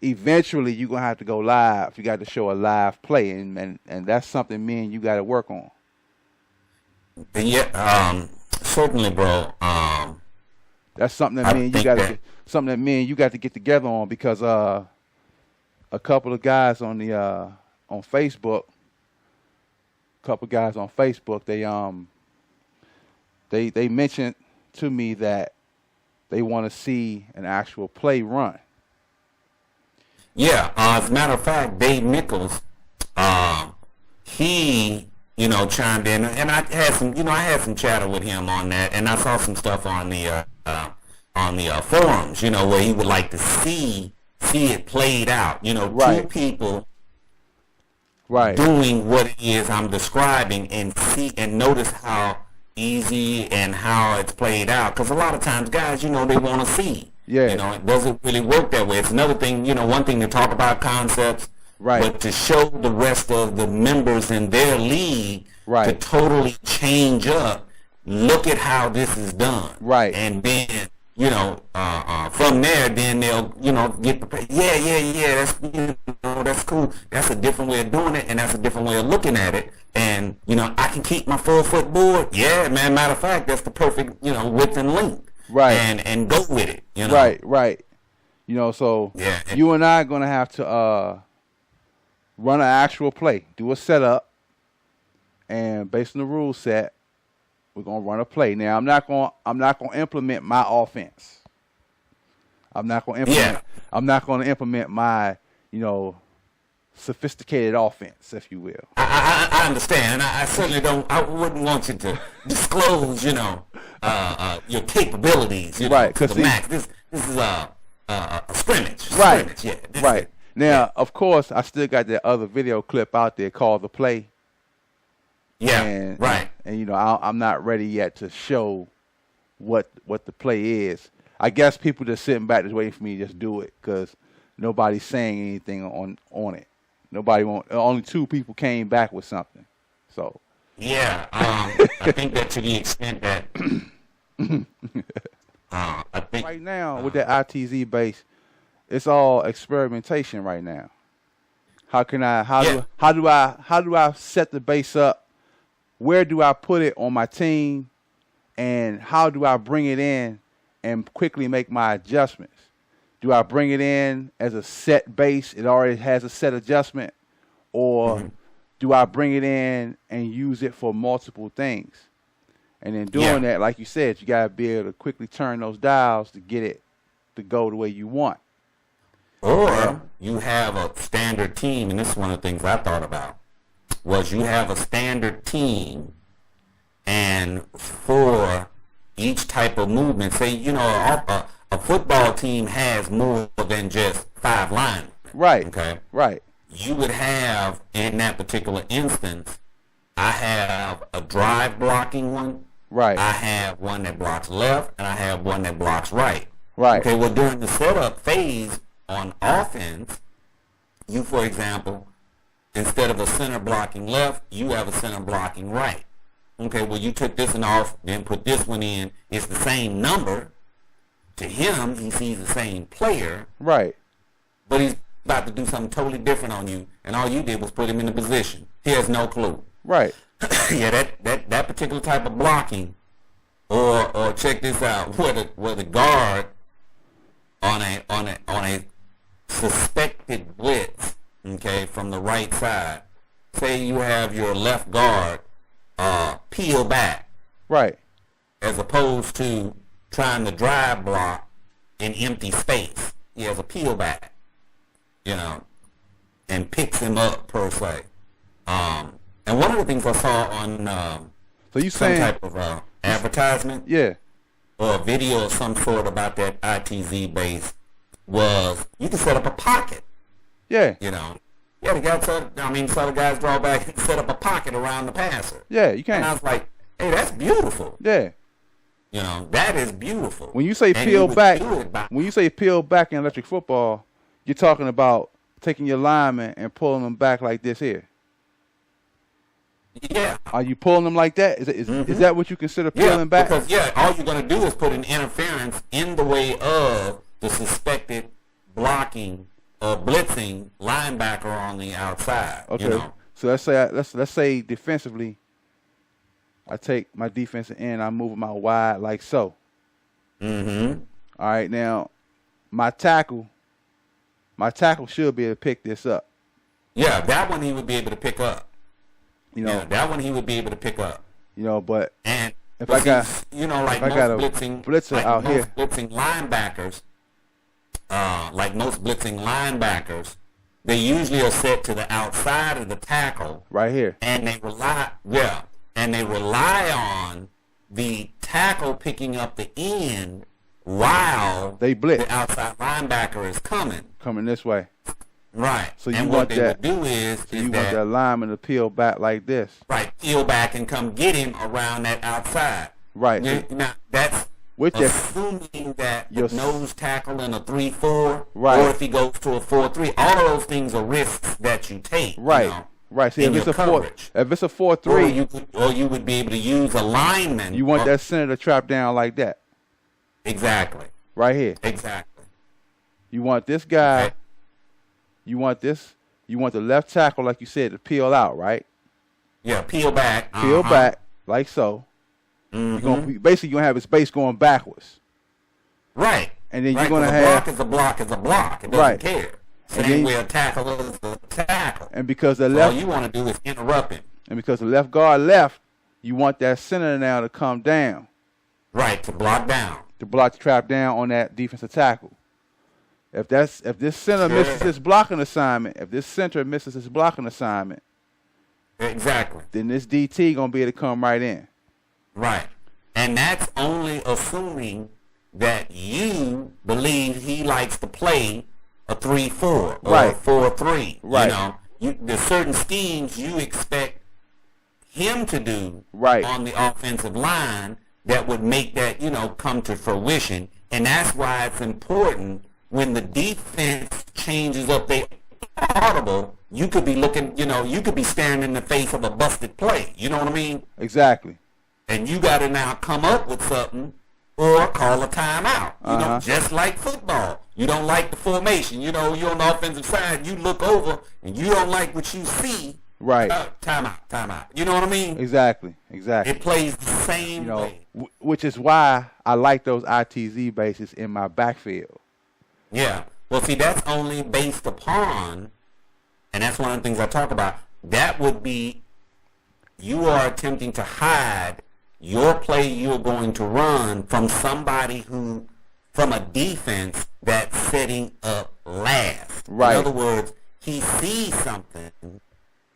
eventually you're gonna have to go live. You got to show a live play, and that's something me and you got to work on. Yeah, certainly, bro. That's something that me and you got to something that me and you got to get together on, because a couple of guys on the on Facebook, they mentioned to me that they want to see an actual play run. Yeah, as a matter of fact, Dave Nichols, he, chimed in, and I had some chatter with him on that, and I saw some stuff on the forums, where he would like to see it played out. Right. Two people Right. doing what it is I'm describing, and see and notice how easy and how it's played out. Because a lot of times, guys, they want to see. Yeah. It doesn't really work that way. It's another thing, one thing to talk about concepts, Right. but to show the rest of the members in their league to Right. totally change up, look at how this is done. Right. And then, from there, then they'll, get prepared. Yeah, that's cool. That's a different way of doing it, and that's a different way of looking at it. And, I can keep my 4-foot board. Yeah, man, matter of fact, that's the perfect, width and length. Right. And go with it, Right. So Yeah. you and I are gonna have to run an actual play, do a setup, and based on the rule set, we're gonna run a play. Now I'm not gonna implement my offense. I'm not gonna implement my sophisticated offense, if you will. I understand. I certainly don't. I wouldn't want you to disclose, your capabilities, Right, to 'cause the max. This is a scrimmage. Right. Scrimmage, yeah. Right. Now, of course, I still got that other video clip out there called The Play. Yeah. And, right. And I'm not ready yet to show what the play is. I guess people just sitting back just waiting for me to just do it, because nobody's saying anything on it. Only 2 people came back with something. So. Yeah. I think that to the extent that. I think right now with that ITZ base, it's all experimentation right now. How do I set the base up? Where do I put it on my team? And how do I bring it in and quickly make my adjustments? Do I bring it in as a set base? It already has a set adjustment. Or do I bring it in and use it for multiple things? And in doing that, like you said, you got to be able to quickly turn those dials to get it to go the way you want. Or you have a standard team, and this is one of the things I thought about, was you have a standard team, and for each type of movement, say, a football team has more than just 5 linemen. Right. Okay. Right. You would have, in that particular instance, I have a drive blocking one. Right. I have one that blocks left, and I have one that blocks right. Right. Okay, well, during the setup phase on offense, you, for example, instead of a center blocking left, you have a center blocking right. Okay, well, you took this one off, then put this one in. It's the same number. To him, he sees the same player. Right. But he's about to do something totally different on you, and all you did was put him in the position. He has no clue. Right. Yeah, that particular type of blocking, or check this out, where the guard on a suspected blitz, okay, from the right side, say you have your left guard peel back, right, as opposed to trying to drive block in empty space. He has a peel back, and picks him up per se. And one of the things I saw on some type of advertisement, or a video of some sort about that ITZ base, was you can set up a pocket. Yeah. The guy said, so the guys draw back and set up a pocket around the passer. Yeah, you can. And I was like, hey, that's beautiful. Yeah. That is beautiful. When you say peel back, in electric football, you're talking about taking your lineman and pulling them back like this here. Yeah. Are you pulling them like that? Is that what you consider peeling back? Because, all you're going to do is put an interference in the way of the suspected blocking a blitzing linebacker on the outside. Okay. You know? So let's say defensively, I take my defensive end, I move my wide like so. Mm-hmm. All right, now my tackle should be able to pick this up. Yeah, that one he would be able to pick up. You know, that one he would be able to pick up. You know, but and if I got, like most blitzer out here, blitzing linebackers, they usually are set to the outside of the tackle. Right here. And they rely on the tackle picking up the end while they blitz. The outside linebacker is coming this way. Right. So you and want what they would do is want that lineman to peel back like this. Right. Peel back and come get him around that outside. Right. Now that's assuming that the nose tackle in a 3-4, right, or if he goes to a 4-3, all of those things are risks that you take. Right. You know, right. See, if it's a 4-3, or you would be able to use a lineman. You want that center to trap down like that. Exactly. Right here. Exactly. You want this guy. Okay. You want this. You want the left tackle, like you said, to peel out, right? Yeah, peel back. Peel back like so. Mm-hmm. You're going to have his base going backwards. Right. And then you're going to have a block is a block. It doesn't care. Same way a tackle is a tackle. And because the left, all you want to do is interrupt him. And because the left guard left, you want that center now to come down. Right, to block down. To block the trap down on that defensive tackle. If this center misses his blocking assignment, exactly, then this DT gonna be able to come right in. Right, and that's only assuming that you believe he likes to play a 3-4 or a 4-3. Right. You know, there's certain schemes you expect him to do on the offensive line that would make that, come to fruition, and that's why it's important. When the defense changes up their audible, you could be looking, you could be staring in the face of a busted play. You know what I mean? Exactly. And you got to now come up with something or call a timeout. You know, just like football. You don't like the formation. You're on the offensive side. You look over and you don't like what you see. Right. Timeout. You know what I mean? Exactly. It plays the same way. Which is why I like those ITZ bases in my backfield. Yeah. Well, see, that's only based upon, and that's one of the things I talk about, that would be you are attempting to hide your play you're going to run from somebody from a defense that's setting up last. Right. In other words, he sees something,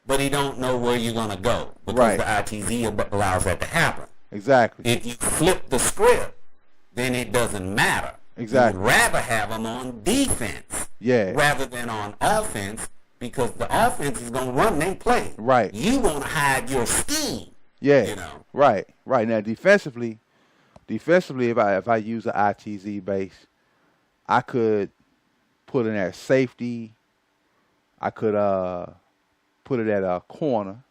but he don't know where you're going to go because the ITZ allows that to happen. Exactly. If you flip the script, then it doesn't matter. Exactly. You'd rather have them on defense rather than on offense because the offense is going to run their play. Right. You want to hide your scheme. Yeah. Right. Now, defensively, if I use an ITZ base, I could put it at safety. I could put it at a corner.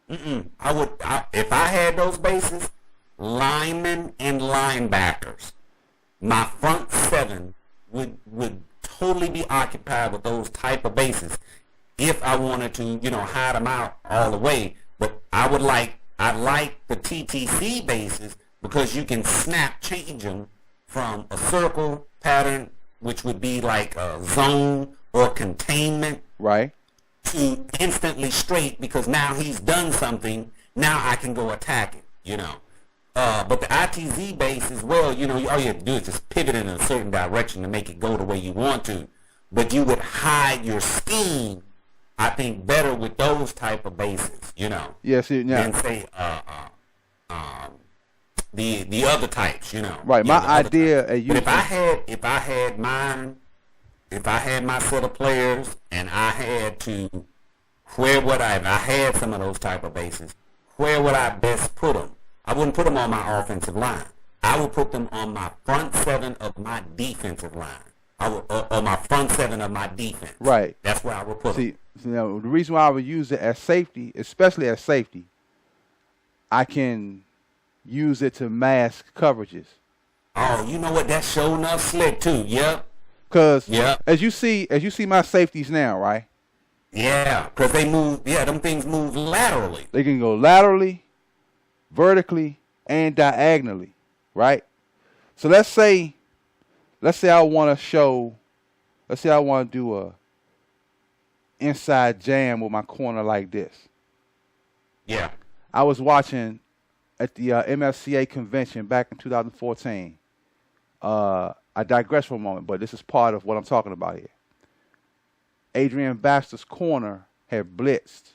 If I had those bases, linemen and linebackers. My front seven would totally be occupied with those type of bases if I wanted to, hide them out all the way. But I like the TTC bases because you can snap change them from a circle pattern, which would be like a zone or containment, right, to instantly straight because now he's done something. Now I can go attack it, But the ITZ base as well, all you have to do is just pivot in a certain direction to make it go the way you want to. But you would hide your scheme, I think, better with those type of bases, Yes, than say the other types, Right. My idea, but if I had my set of players and I had to, if I had some of those type of bases, where would I best put them? I wouldn't put them on my offensive line. I would put them on my front seven of my defensive line. Or my front seven of my defense. Right. That's where I would put them. The reason why I would use it as safety, especially as safety, I can use it to mask coverages. Oh, you know what? That's sure enough slick too. Yep. Cause Yeah. as you see my safeties now, right? Yeah, because they move. Yeah, them things move laterally. They can go laterally, vertically, and diagonally, right? So let's say I want to do a inside jam with my corner like this. Yeah. I was watching at the MFCA convention back in 2014. I digress for a moment, but this is part of what I'm talking about here. Adrian Baxter's corner had blitzed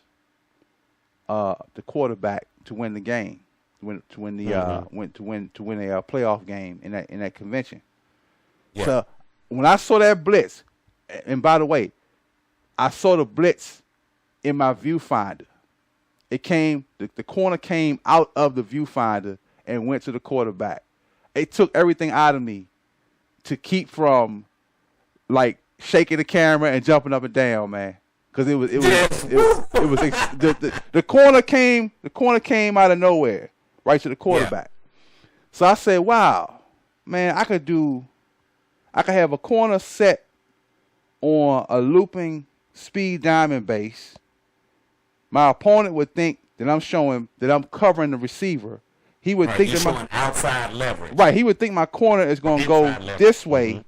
the quarterback to win the game, to win a playoff game in that convention. Yeah. So when I saw that blitz, and by the way, I saw the blitz in my viewfinder. It came, the corner came out of the viewfinder and went to the quarterback. It took everything out of me to keep from like shaking the camera and jumping up and down, man. Because the corner came out of nowhere, right to the quarterback. Yeah. So I said, wow, man, I could have a corner set on a looping speed diamond base. My opponent would think that I'm covering the receiver. He would think that my outside leverage. Right, he would think my corner is going to go this way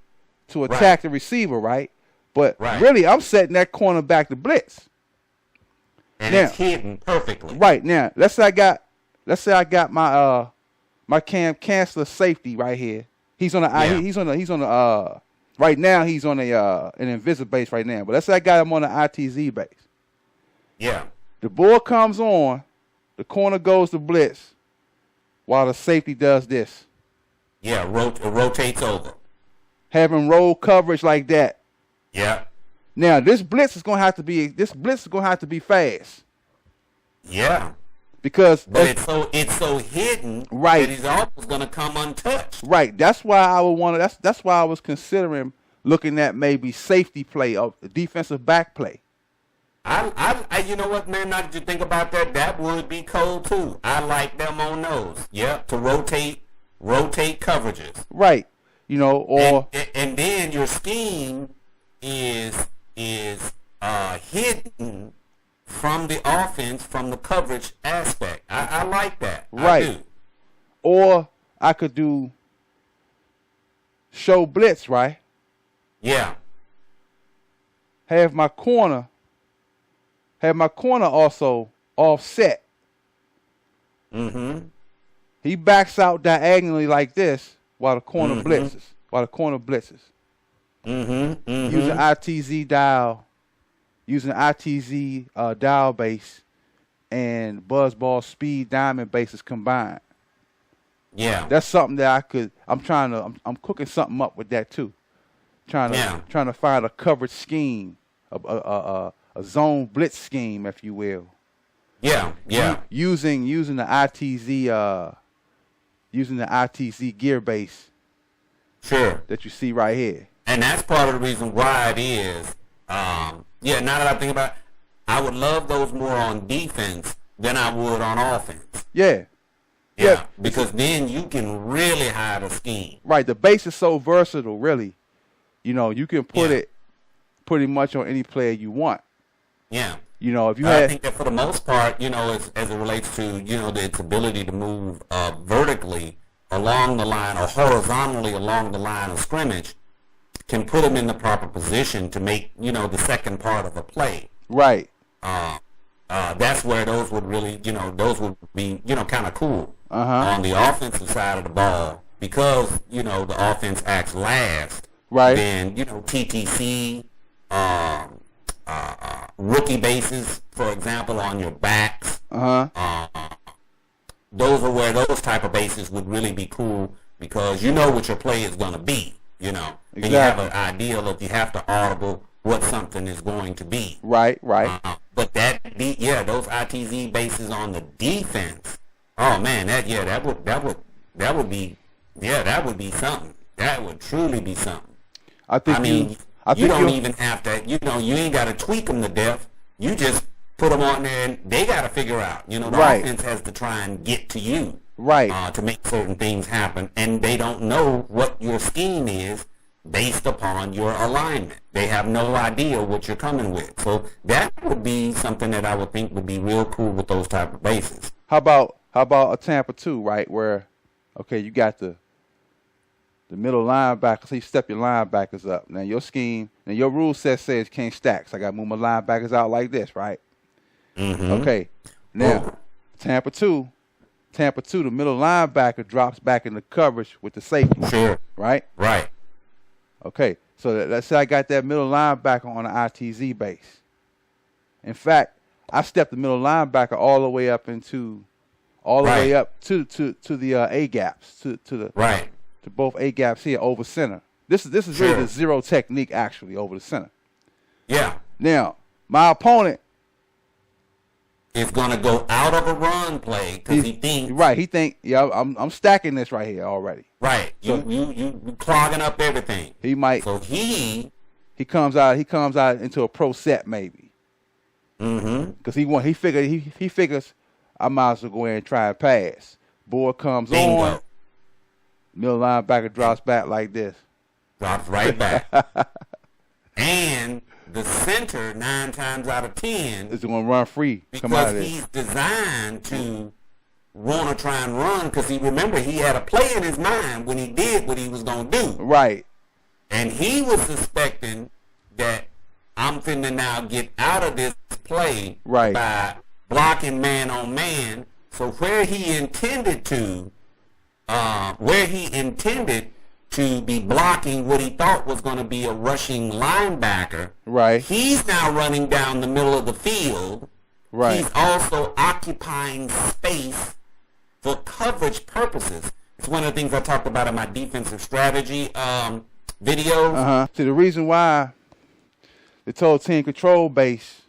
to attack the receiver, right? But really, I'm setting that corner back to blitz. And it's hidden perfectly. Right now, let's say I got my my Cam Chancellor safety right here. He's on a right now he's on an invisible base right now. But let's say I got him on the ITZ base. Yeah. The ball comes on, the corner goes to blitz, while the safety does this. Yeah, rotates over. Have him roll coverage like that. Yeah. Now this blitz is gonna have to be fast. Yeah. Because it's so hidden that he's always gonna come untouched. Right. That's why I would want to. That's why I was considering looking at maybe safety play or defensive back play. I you know what, man? Now that you think about that, that would be cold too. I like them on those. Yeah, to rotate coverages. Right. You know, or and then your scheme is hidden from the offense, from the coverage aspect. I like that. Right. I do. Or I could do show blitz, right? Yeah. Have my corner also offset. Mm-hmm. He backs out diagonally like this while the corner blitzes. Mm-hmm. Using ITZ dial. Using ITZ dial base and buzzball speed diamond bases combined. Yeah. That's something that I'm cooking something up with that too. Trying to find a coverage scheme, a zone blitz scheme, if you will. Yeah. Using the ITZ gear base. Sure. That you see right here. And that's part of the reason why it is. Now that I think about it, I would love those more on defense than I would on offense. Yeah. Yeah, because then you can really hide a scheme. Right, the base is so versatile, really. You know, you can put it pretty much on any player you want. Yeah. You know, if you I think that for the most part, you know, as it relates to, you know, its ability to move vertically along the line or horizontally along the line of scrimmage, can put him in the proper position to make, you know, the second part of a play. Right. That's where those would really, you know, those would be, you know, kind of cool. Uh-huh. On the offensive side of the ball, because, you know, the offense acts last. Right. Then, you know, TTC, rookie bases, for example, on your backs. Uh-huh. Those are where those type of bases would really be cool, because you know what your play is going to be, you know. Exactly. And you have an idea of, you have to audible what something is going to be. Right. But those ITZ bases on the defense, oh man, that would be something. That would truly be something. You don't even have to, you know, you ain't got to tweak them to death. You just put them on there, and they got to figure out. You know, the offense has to try and get to you, right, to make certain things happen, and they don't know what your scheme is based upon your alignment. They have no idea what you're coming with. So that would be something that I would think would be real cool with those type of bases. How about a Tampa 2, right? Where, okay, you got the middle linebacker, so you step your linebackers up. Now your scheme, now your rule set says you can't stack. So I got to move my linebackers out like this, right? Mm-hmm. Okay. Now, Tampa 2, the middle linebacker drops back into coverage with the safety. Sure. Right? Right. Okay. So let's say I got that middle linebacker on an ITZ base. In fact, I stepped the middle linebacker all the way up into, way up to the A gaps, to both A gaps here over center. This is really the zero technique actually over the center. Yeah. Now, my opponent is gonna go out of a run play because he thinks He think, yeah, I'm stacking this right here already. Right. You clogging up everything. He might. So he comes out into a pro set maybe. Mm-hmm. Because he figures I might as well go in and try and pass. Board comes Bingo. on. Middle linebacker drops back like this. Drops right back. And the center 9 times out of 10 is going to run free. Come out of because he's designed to want to try and run because he had a play in his mind when he did what he was going to do. Right. And he was suspecting that I'm finna now get out of this play by blocking man on man. So where he intended to be blocking what he thought was going to be a rushing linebacker, he's now running down the middle of the field. Right. He's also occupying space for coverage purposes. It's one of the things I talked about in my defensive strategy video. See, the reason why the total team control base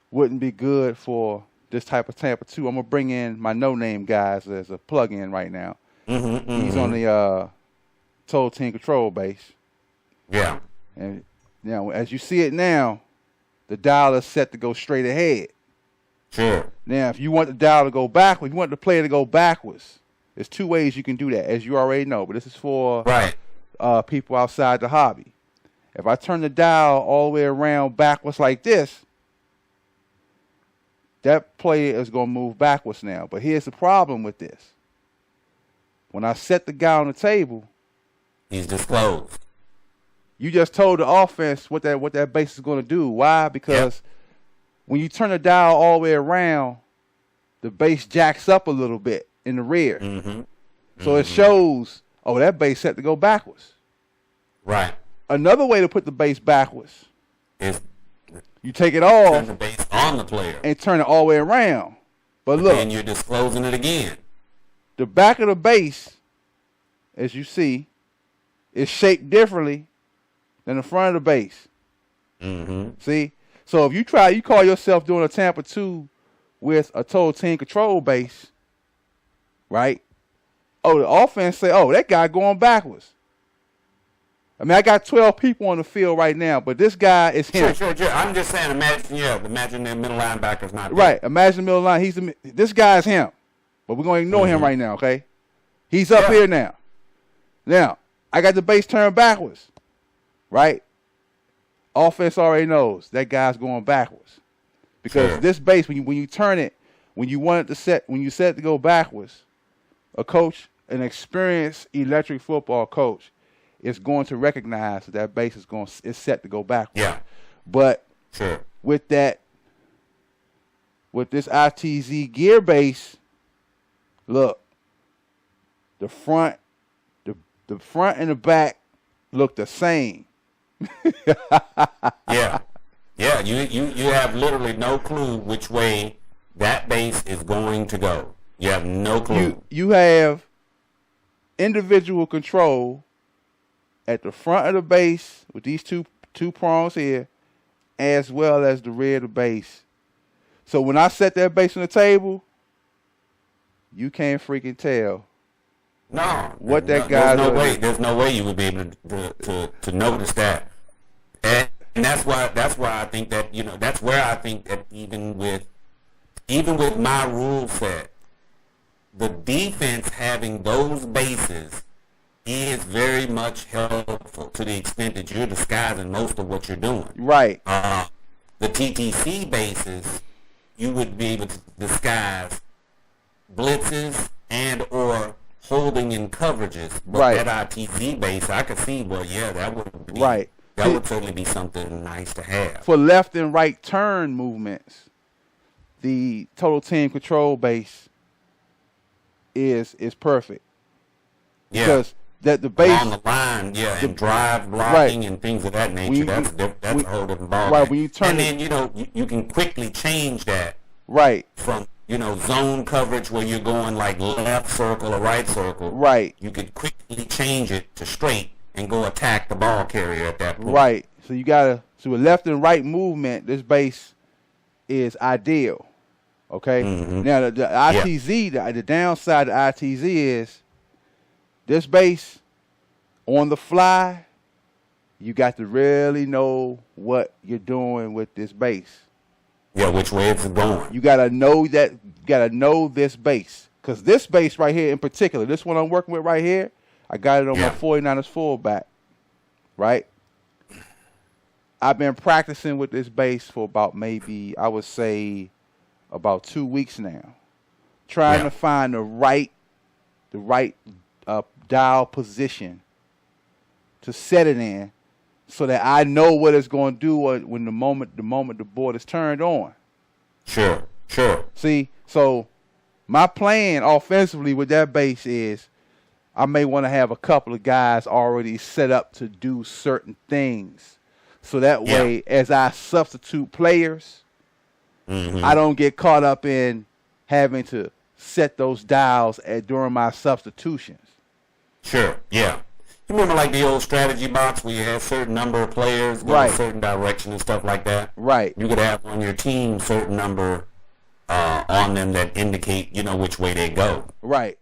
wouldn't be good for this type of Tampa 2. I'm going to bring in my no-name guys as a plug-in right now. He's on the total team control base. Yeah. And now, as you see it now, the dial is set to go straight ahead. Sure. Now, if you want the dial to go backwards, if you want the player to go backwards, there's 2 ways you can do that, as you already know. But this is for people outside the hobby. If I turn the dial all the way around backwards like this, that player is going to move backwards now. But here's the problem with this. When I set the guy on the table, he's disclosed. You just told the offense what that base is going to do. Why? Because when you turn the dial all the way around, the base jacks up a little bit in the rear. So it shows, that base set to go backwards. Right. Another way to put the base backwards is you take it off, turn the base on the player, and turn it all the way around. But look, then you're disclosing it again. The back of the base, as you see, is shaped differently than the front of the base. See? So if you call yourself doing a Tampa 2 with a total team control base, right? The offense say, that guy going backwards. I mean, I got 12 people on the field right now, but this guy is him. Sure. I'm just saying, imagine the middle linebacker's not there. Right. Imagine the middle line. This guy is him. But we're going to ignore him right now, okay? He's up here now. Now, I got the base turned backwards, right? Offense already knows that guy's going backwards. Because this base, when you turn it, when you set it to go backwards, an experienced electric football coach, is going to recognize that base is set to go backwards. Yeah. But with this ITZ gear base, look, the front and the back look the same. Yeah. You have literally no clue which way that base is going to go. You have no clue. You have individual control at the front of the base with these two prongs here, as well as the rear of the base. So when I set that base on the table, you can't freaking tell. What that guy doing. There's no way you would be able to notice that. And that's why I think that, that's where I think that even with my rule set, the defense having those bases is very much helpful to the extent that you're disguising most of what you're doing. Right. The TTC bases, you would be able to disguise blitzes and or holding in coverages. But Right. that ITZ base, I could see, well, yeah, that would be, Right. that would certainly be something nice to have. For left and right turn movements, the total team control base is perfect. Yeah. Because that the base On the line, yeah, and drive blocking right. and things of that nature. That's a whole different ballgame. Right, when you turn and then, you know, you can quickly change that right. from, you know, zone coverage where you're going like left circle or right circle. Right. You could quickly change it to straight and go attack the ball carrier at that point. Right. So you gotta a left and right movement, this base is ideal. Okay? Mm-hmm. Now the ITZ, the downside of ITZ is this base on the fly, you got to really know what you're doing with this base. Yeah, which way it's going. You gotta know that. You gotta know this base, because this base right here in particular, this one I'm working with right here, I got it on my 49ers fullback. Right. I've been practicing with this base for about maybe I would say about 2 weeks now, trying to find the right dial position to set it in, so that I know what it's going to do when the moment the board is turned on. Sure. See, so my plan offensively with that base is I may want to have a couple of guys already set up to do certain things, so that way as I substitute players, I don't get caught up in having to set those dials during my substitutions. Sure, yeah. You remember like the old strategy box where you had a certain number of players going a certain direction and stuff like that? Right. You could have on your team certain number on them that indicate, you know, which way they go. Right.